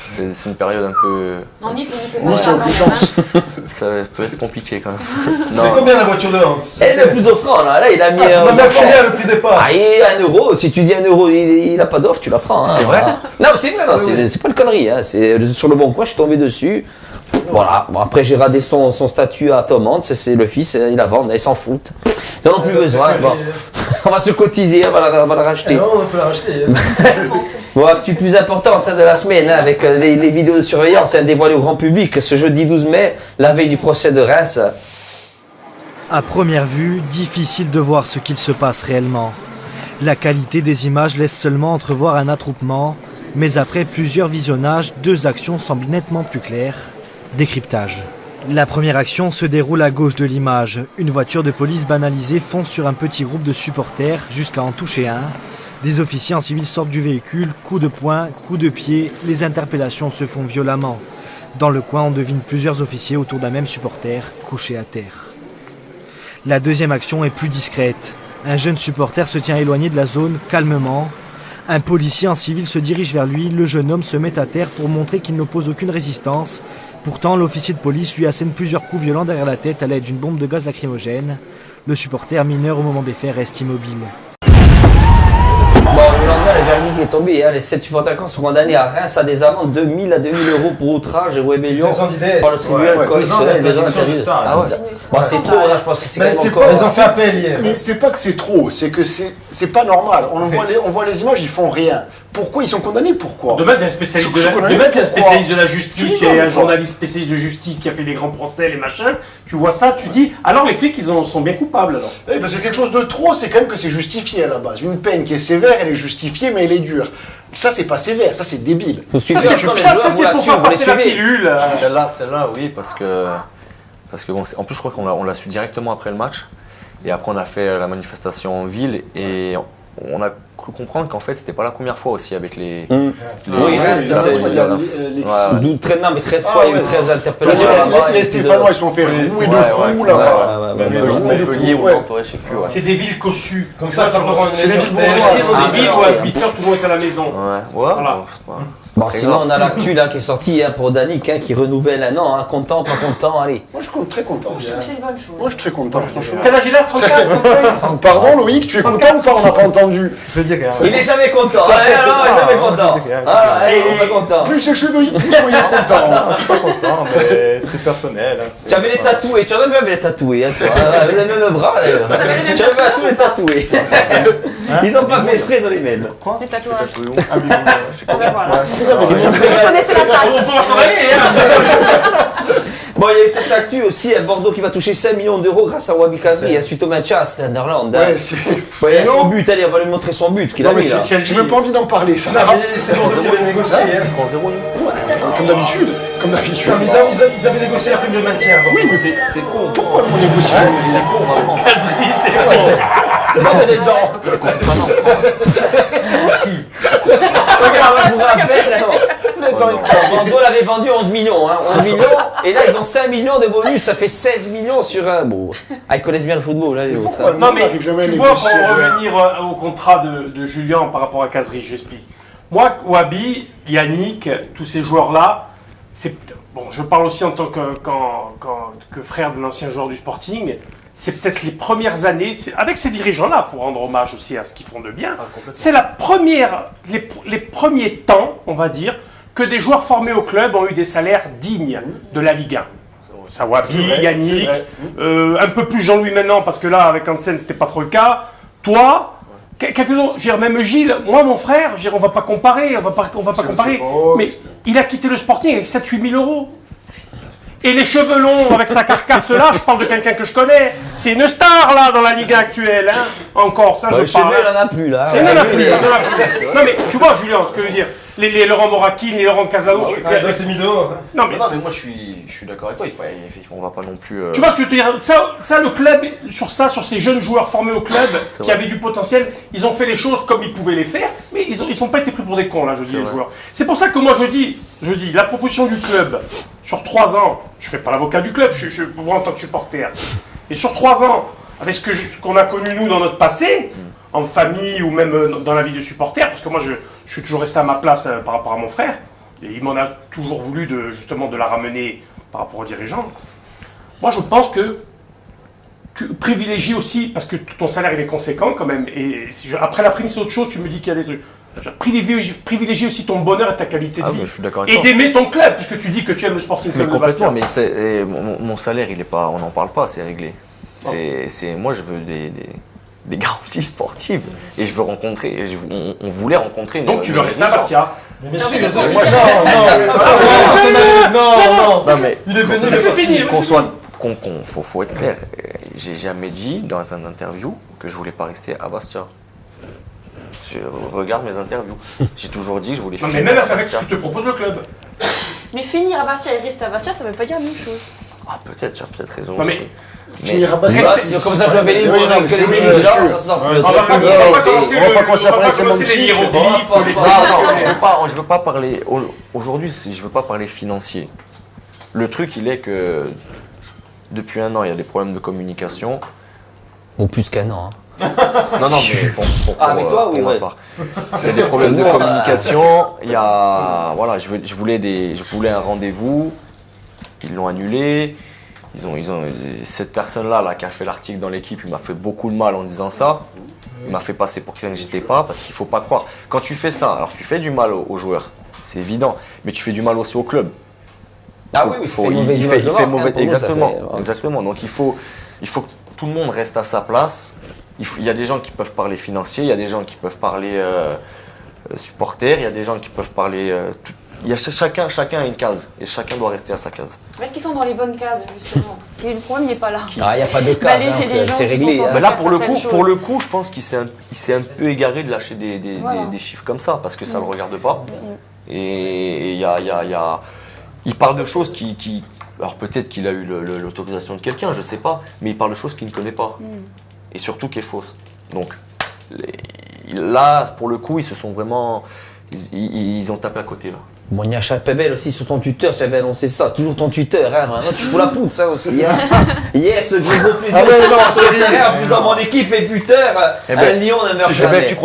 C'est une période un peu. En Nice, mais il Nice, il y a beaucoup de chance. Ça peut être compliqué quand même. C'est combien la voiture de Hans? Elle est le plus offrant là, il a mis. Le prix départ. Ah, il est 1 euro, si tu dis 1 euro, il a pas d'offre, tu la prends. Hein. C'est vrai ça? Non, c'est vrai, non, c'est pas une connerie. Hein. C'est sur le bon coin, je suis tombé dessus. Voilà, bon, après j'ai radé son statut à Tom Hans, c'est le fils, il la vend, ils s'en foutent. Ils n'en ont plus besoin. Bon. On va se cotiser, on va la racheter. Non, on peut la racheter. Bon, actu plus importante de la semaine, hein, avec les vidéos de surveillance dévoilées au grand public ce jeudi 12 mai, la veille du procès de Reims. À première vue, difficile de voir ce qu'il se passe réellement. La qualité des images laisse seulement entrevoir un attroupement, mais après plusieurs visionnages, 2 actions semblent nettement plus claires. Décryptage. La première action se déroule à gauche de l'image. Une voiture de police banalisée fonce sur un petit groupe de supporters jusqu'à en toucher un. Des officiers en civil sortent du véhicule, coups de poing, coups de pied, les interpellations se font violemment. Dans le coin, on devine plusieurs officiers autour d'un même supporter, couché à terre. La deuxième action est plus discrète. Un jeune supporter se tient éloigné de la zone, calmement. Un policier en civil se dirige vers lui, le jeune homme se met à terre pour montrer qu'il n'oppose aucune résistance. Pourtant, l'officier de police lui assène plusieurs coups violents derrière la tête à l'aide d'une bombe de gaz lacrymogène. Le supporter mineur au moment des faits reste immobile. Bon, le lendemain, le verdict est tombé. Hein. Les 7 supporters sont condamnés à Reims à des amendes de 1000 à 2000 euros pour outrage et rébellion par le tribunal correctionnel des zones interdites de stade. Bon, c'est trop, là, je pense que c'est quand même encore... Ils ont fait appel hier. Mais c'est pas que c'est trop, c'est que c'est pas normal. On voit les images, ils font rien. Pourquoi ils sont condamnés? Pourquoi? Demain, il y a un spécialiste de la justice, il y a un journaliste spécialiste de justice qui a fait des grands procès, les machins. Tu vois ça, tu dis, alors les flics, ils sont bien coupables alors. Oui, parce que quelque chose de trop, c'est quand même que c'est justifié à la base. Une peine qui est sévère, elle est justifiée, mais elle est dure. Ça, c'est pas sévère, ça, c'est débile. Faut suivre c'est pour faire passer la pilule. Celle-là, oui, parce que bon, en plus, je crois qu'on l'a su directement après le match. Et après, on a fait la manifestation en ville et on a cru comprendre qu'en fait, c'était pas la première fois aussi avec les. Oui, c'est 13 mais 13 fois, il y a eu 13 interpellations. Les Stéphanois, ils sont fait rouer de coups là-bas. Montpellier ou Nantes, je sais plus. C'est des villes cossues. Comme ça, c'est des villes où à 8h, tout le monde est à la maison. Voilà. Bon, sinon, on a l'actu là qui est sortie pour Danick qui renouvelle un an. Content, pas content, allez. Moi, je suis très content. C'est une bonne chose. Moi, je suis très content. Quel âge il a? 35? Pardon, Loïc, tu es content ou pas? On n'a pas entendu. Il est jamais content. Alors, jamais content. Il est pas content. Plus ses cheveux, plus soyez content. Je suis pas content, mais c'est personnel. Tu avais les tatoués, tu en avais les tatoués, toi. Vous avez le même bras d'ailleurs. Tu avais à tous les tatoués. Ils ont pas fait exprès, ils ont les mêmes. Quoi? Les tatouages. Voilà. Vous connaissez la taille. On peut s'en aller, Bon, il y a eu cette actu aussi, Bordeaux qui va toucher 5 millions d'euros grâce à Wabi Kazri, suite au match à Sunderland. Ouais, il y a son but, allez, on va lui montrer son but qu'il a mis là. J'ai même pas envie d'en parler, ça. Non, mais c'est Bordeaux qui avait négocié. 3-0, comme d'habitude. Non, mais ils avaient négocié la prime de maintien. Oui, mais c'est con. Pourquoi on négocie? C'est con, vraiment. Kazri, c'est con. Non, mais les dents. Regarde, je vous rappelle, Bordeaux l'avait vendu 11 millions, 11 millions, et là ils ont 5 millions de bonus, ça fait 16 millions sur un bon. Ah, ils connaissent bien le football, là, les autres. Non, mais tu vois, pour revenir au contrat de Julien par rapport à Kazri, j'explique. Moi, Wabi, Yannick, tous ces joueurs-là, c'est bon, je parle aussi en tant que frère de l'ancien joueur du Sporting. C'est peut-être les premières années, avec ces dirigeants-là, il faut rendre hommage aussi à ce qu'ils font de bien. C'est les premiers temps, on va dire, que des joueurs formés au club ont eu des salaires dignes de la Ligue 1. Sawabi, Yannick, un peu plus Jean-Louis maintenant, parce que là, avec Hansen, c'était pas trop le cas. Toi, même Gilles, moi, mon frère, on va pas comparer, mais il a quitté le Sporting avec 7-8 000 euros. Et les cheveux longs avec sa carcasse-là, je parle de quelqu'un que je connais. C'est une star, là, dans la Ligue actuelle. Hein. Encore, ça, je parle. Il n'en a plus, là. Il n'en a plus. Non, mais tu vois, Julien, ce que je veux dire. Les Laurent Morakin, les Laurent Casado. C'est mis dehors. Non, mais moi, je suis d'accord avec toi. On va pas non plus. Tu vois ce que je veux te dire? Ça, le club, sur ces jeunes joueurs formés au club, qui avaient du potentiel, ils ont fait les choses comme ils pouvaient les faire, mais ils sont pas été pris pour des cons, là, je dis, les joueurs. C'est pour ça que moi, je dis, la proposition du club, sur 3 ans, je fais pas l'avocat du club, je vous vois en tant que supporter, et sur 3 ans, avec ce qu'on a connu, nous, dans notre passé, en famille ou même dans la vie de supporter, parce que moi, je suis toujours resté à ma place par rapport à mon frère, et il m'en a toujours voulu justement de la ramener par rapport aux dirigeants. Moi, je pense que tu privilégies aussi, parce que ton salaire il est conséquent quand même, et après la prime c'est autre chose, tu me dis qu'il y a des trucs. Privilégie aussi ton bonheur et ta qualité de vie. Je suis d'accord et d'aimer ton club, puisque tu dis que tu aimes le Sporting Club de Bastia. Mais mon salaire, il est pas, on n'en parle pas, c'est réglé. Moi, je veux des garanties sportives. Et je veux rencontrer, on voulait rencontrer. Donc tu veux rester à Bastia? Mais bien sûr, non, mais il est venu, c'est fini. Faut être clair. J'ai jamais dit dans un interview que je voulais pas rester à Bastia. Je regarde mes interviews. J'ai toujours dit que je voulais finir. Mais même avec ce que te propose le club. Mais finir à Bastia et rester à Bastia, ça veut pas dire la même chose. Ah, peut-être, tu as peut-être raison. Non, aussi. Finir à Bastia, comme ça, je vais appeler les dirigeants, ça sort plus. On va pas commencer à parler des hiéroglyphes. Je veux pas parler. Aujourd'hui, je veux pas parler financier. Le truc, il est que depuis 1 an, il y a des problèmes de communication. Ou plus qu'1 an. Non, mais avec toi, oui, ouais. Il y a des problèmes de communication. Il y a, voilà, je voulais un rendez-vous. Ils l'ont annulé. Ils ont cette personne-là qui a fait l'article dans l'équipe, il m'a fait beaucoup de mal en disant ça. Il m'a fait passer pour quelqu'un que j'étais pas, parce qu'il faut pas croire. Quand tu fais ça, alors tu fais du mal aux joueurs, c'est évident, mais tu fais du mal aussi au club. Ah oui, il fait mauvais. Exactement. Donc il faut que tout le monde reste à sa place. Il y a des gens qui peuvent parler financier, il y a des gens qui peuvent parler supporters, il y a des gens qui peuvent parler. Chacun a une case et chacun doit rester à sa case. Est-ce qu'ils sont dans les bonnes cases justement? Parce que le problème n'est pas là. Ah, il n'y a pas de case, c'est réglé. Mais là, pour le coup, je pense qu'il s'est un peu égaré de lâcher des chiffres comme ça parce que ça ne le regarde pas. Et il parle de choses qui alors peut-être qu'il a eu l'autorisation de quelqu'un, je ne sais pas, mais il parle de choses qu'il ne connaît pas. Et surtout qui est fausse. Donc là, pour le coup, ils se sont vraiment. Ils ont tapé à côté là. Bon, il y a Chapebel aussi sur ton Twitter, tu avais annoncé ça, toujours ton Twitter, hein, vraiment, tu fous la poudre ça aussi. Hein. Yes, gros plaisir en plus dans mon équipe et buteur, un lion ne meurt jamais. Tu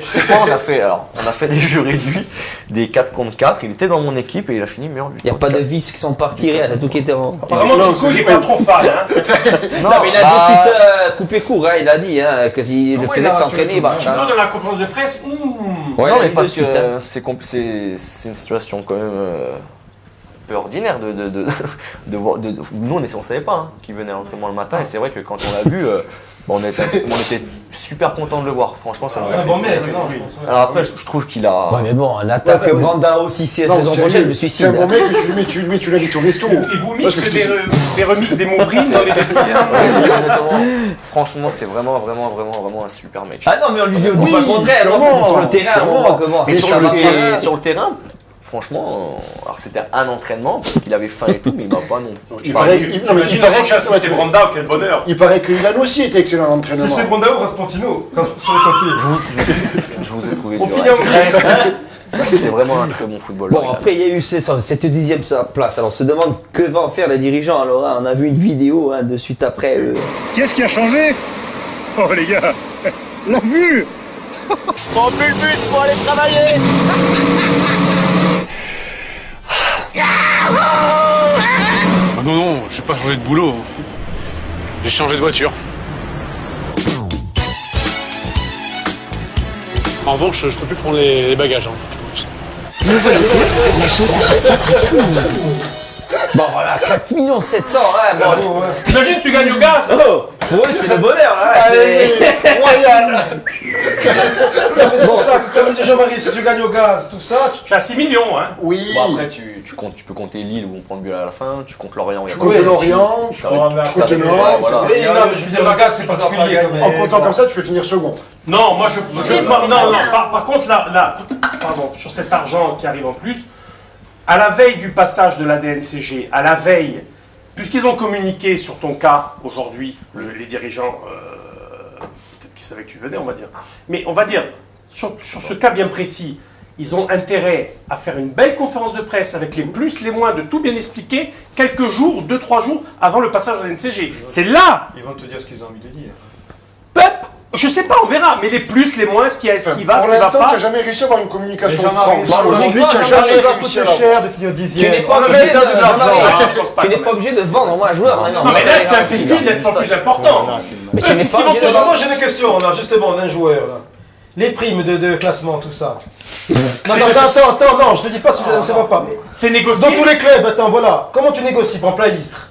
sais quoi, on a fait des jeux réduits, des 4 contre 4, il était dans mon équipe et il a fini meilleur buteur. Il n'y a pas de vis qui sont partis, rien, tout qui était en... Apparemment Chico il est pas trop fan. Hein. non, mais il a de suite coupé court, hein, il a dit hein, que s'il le faisait que s'entraîner. Chico dans la conférence de presse, ouais, non mais parce que c'est une situation quand même un peu ordinaire de voir. Nous, on ne savait pas qu'il venait à l'entraînement le matin, et c'est vrai que quand on l'a vu, on était super content de le voir. Franchement, ça nous a fait. C'est un bon mec, non? Alors après, je trouve qu'il a. Ouais, mais bon, un attaque Branda aussi, si la saison prochaine, je me suicide. C'est un bon mec, mais tu l'invites au resto. Et vous mixez des remixes des Montbrines dans les vestiaires. Franchement, c'est vraiment un super mec. Ah non, mais on lui dit pas le contraire, c'est sur le terrain, on voit comment. Et sur le terrain. Franchement, alors c'était un entraînement, parce qu'il avait faim et tout, mais il m'a pas non. Il paraît que c'est Brandao, quel bonheur. Il paraît que Ilan aussi était excellent en entraînement. Si c'est Brandao, Raspantino, sur les côtés. Je vous ai trouvé. On finit en Grèce. C'est vraiment un très bon football. Bon, après, il y a eu cette 10e place. Alors, on se demande que va en faire les dirigeants. Alors, on a vu une vidéo de suite après. Qu'est-ce qui a changé? Oh, les gars, la vue. Prends plus le bus pour aller travailler. Ah non, j'ai pas changé de boulot. J'ai changé de voiture. En revanche, je peux plus prendre les bagages. Le voyateur, la chose appartient à tout le monde. Bon voilà, 4 700 000, hein, bon. Imagine tu gagnes au gaz. Oh, oui, c'est le bonheur, hein, c'est royal. C'est pour ça que, comme dit Jean-Marie, si tu gagnes au gaz, tout ça, tu as 6 millions, hein. Oui. Bon, après, tu peux compter Lille où on prend le but à la fin, tu comptes Lorient. Tu comptes Lorient, tu comptes Nord. Non, mais je veux dire, le gaz, c'est particulier. En comptant comme ça, tu peux finir second. Non, moi je. Par contre, là, pardon, sur cet argent qui arrive en plus, à la veille du passage de la DNCG, à la veille, puisqu'ils ont communiqué sur ton cas aujourd'hui, les dirigeants, peut-être qu'ils savaient que tu venais, on va dire, mais on va dire, sur ce cas bien précis, ils ont intérêt à faire une belle conférence de presse avec les plus, les moins, de tout bien expliquer, quelques jours, 2-3 jours avant le passage de la DNCG. C'est là. Ils vont te dire ce qu'ils ont envie de dire. Je sais pas, on verra, mais les plus, les moins, ce qui va, ce qui va pas. Pour l'instant, tu n'as jamais réussi à avoir une communication franche. Aujourd'hui, tu n'as jamais réussi à cher de finir 10e. Tu n'es pas obligé de vendre moi un joueur. Non, mais là, tu as impliqué d'être pas plus important. Mais tu n'es pas obligé de vendre. Moi, j'ai des questions, là, justement, d'un joueur, là. Les primes de classement, tout ça. Non, attends, je te dis pas si ça va pas. C'est négocié. Dans tous les clubs, attends, voilà. Comment tu négocies, par exemple, à Istres?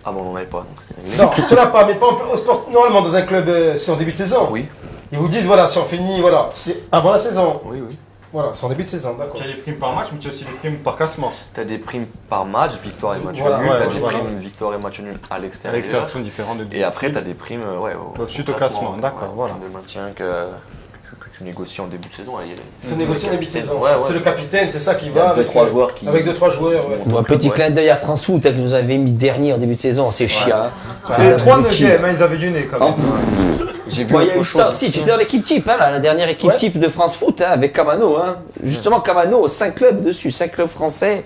Ah bon, on n'en avait pas, donc c'est réglé. Non, tu n'en as pas, mais pas au sport. Normalement, dans un club, c'est en début de saison. Oui. Ils vous disent, voilà, si on finit, voilà, c'est avant la saison. Oui. Voilà, c'est en début de saison, d'accord. Tu as des primes par match, mais tu as aussi des primes par classement. Tu as des primes par match, victoire et match nul. Tu as des primes victoire et match nul à l'extérieur. À l'extérieur, qui sont différentes de Et après, tu as des primes suite au classement. D'accord, voilà. De maintien que tu négocies en début de saison. C'est négocié en début de saison. C'est le capitaine, c'est ça qui va. Avec 2-3 joueurs. Avec 2-3 joueurs. Un petit clin d'œil à France Foot qui nous avait mis dernier en début de saison, c'est chiant. Les 3 9e, ils avaient du nez quand même. J'ai vu il y a eu ça aussi, tu étais dans l'équipe type, la dernière équipe type de France Foot avec Camano. Justement, Camano, 5 clubs dessus, 5 clubs français.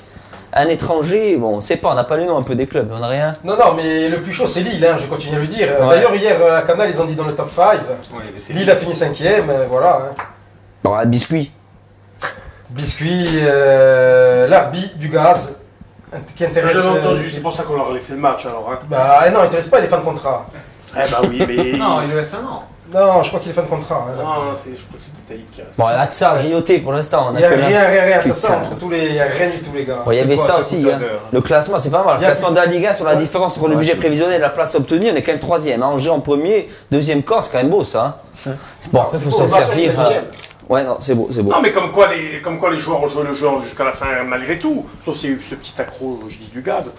Un étranger, bon, on sait pas, on n'a pas le nom un peu des clubs, on n'a rien. Non, mais le plus chaud c'est Lille, je continue à le dire. D'ailleurs, hier à Canal, ils ont dit dans le top 5. Lille a fini 5e, voilà. Bon, un biscuit. Biscuit, l'Arbi, du gaz, qui intéresse. J'ai entendu, c'est pour ça qu'on leur a laissé le match alors. Bah non, il intéresse pas les fins de contrat. Eh bah oui, mais. Non, il lui reste un an. Non, je crois qu'il est fin de contrat. Non, je crois que c'est Boutaïb qui reste. Bon, il y a que ça à grignoter pour l'instant. Il n'y a rien, t'as ça entre tous les. Il n'y a rien du tout, les gars. Bon, il y avait ça aussi. Hein. Le classement, c'est pas mal. Le classement de la Liga sur la différence entre le budget prévisionnel et la place obtenue, on est quand même 3e. Angers en premier, 2e corps, c'est quand même beau ça. Bon, après, il faut s'en servir. Ouais, non, c'est beau, c'est beau. Non, mais comme quoi les joueurs ont joué le jeu jusqu'à la fin malgré tout. Sauf s'il y a eu ce petit accro, je dis, du gaz.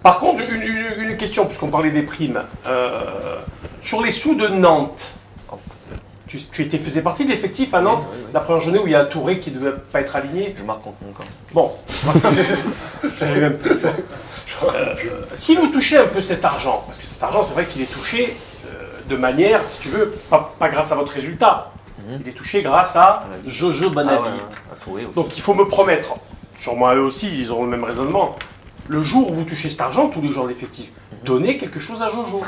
Par contre, une question, puisqu'on parlait des primes. Sur les sous de Nantes, tu faisais partie de l'effectif à Nantes, la première journée où il y a un Touré qui ne devait pas être aligné. Je marque contre mon camp. Bon. Je savais même plus. Si vous touchez un peu cet argent, parce que cet argent, c'est vrai qu'il est touché de manière, si tu veux, pas grâce à votre résultat. Il est touché grâce à Jojo Banavi. Donc il faut me promettre, sûrement à eux aussi, ils auront le même raisonnement. Le jour où vous touchez cet argent, tous les jours l'effectif, donnez quelque chose à Jojo.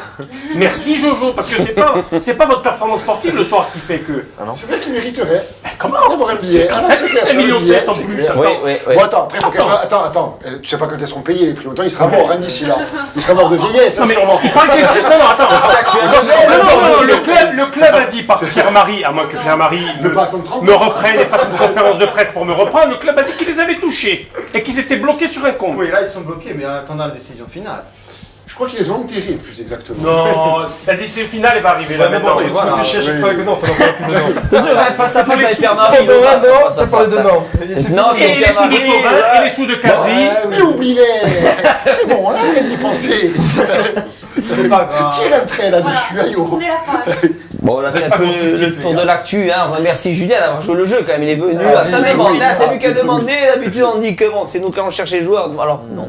Merci Jojo, parce que c'est pas votre performance sportive le soir qui fait que. C'est vrai qu'il mériterait. Comment c'est 5,7 millions en plus. Bon, attends, après, attends. Tu sais pas quand elles seront payées les prix. Autant il sera mort, hein, d'ici là. Il sera mort de vieillesse. Non, mais il parle des. Non, attends. Le club a dit par Pierre-Marie, à moins que Pierre-Marie me reprenne et fasse une conférence de presse pour me reprendre, le club a dit qu'ils les avaient touchés et qu'ils étaient bloqués sur un compte. Oui, là ils sont bloqués, mais en attendant la décision finale. Je crois qu'ils les ont enterrés, plus exactement. Non, la décision finale va arriver là maintenant. Tu me fais chier à chaque fois avec Nantes, on en parle plus de Nantes. C'est vrai, face à face avec Pierre-Marie. C'est pas les de Nantes. Et les sous de Tauvin, et les sous de Caserie. Mais oublie-les. C'est bon, là, on vient d'y penser. C'est pas grave. Tire un trait là-dessus, aïe. Bon, on a fait un peu le tour de l'actu, hein. On remercie Julien d'avoir joué le jeu quand même, il est venu à sa demande, là, c'est lui qui a demandé, d'habitude on dit que bon, c'est nous qui allons chercher les joueurs, alors non,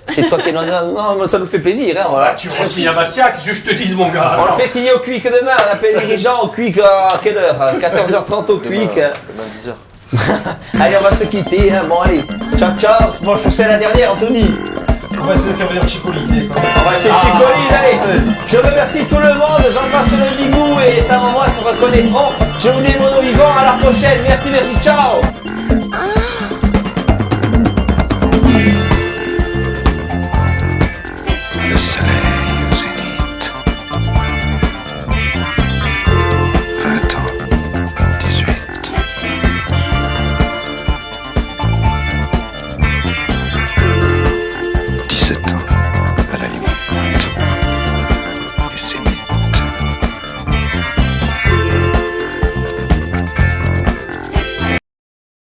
c'est toi qui l'en as, non, ça nous fait plaisir, hein, voilà. Tu me signes à Bastia, qu'est-ce que je te dise mon gars? On le fait signer au Quick demain, on appelle les dirigeants au Quick à quelle heure? 14h30 au Quick. Demain 10h. Allez, on va se quitter, hein. Bon allez, ciao ciao, bon je pensais à la dernière Anthony. On va essayer de faire venir Chicoli. On va essayer Chicoli, allez. Je remercie tout le monde, j'embrasse le Bigou et sa maman se reconnaîtront. Je vous dis mon nom vivant, à la prochaine. Merci, ciao. Le soleil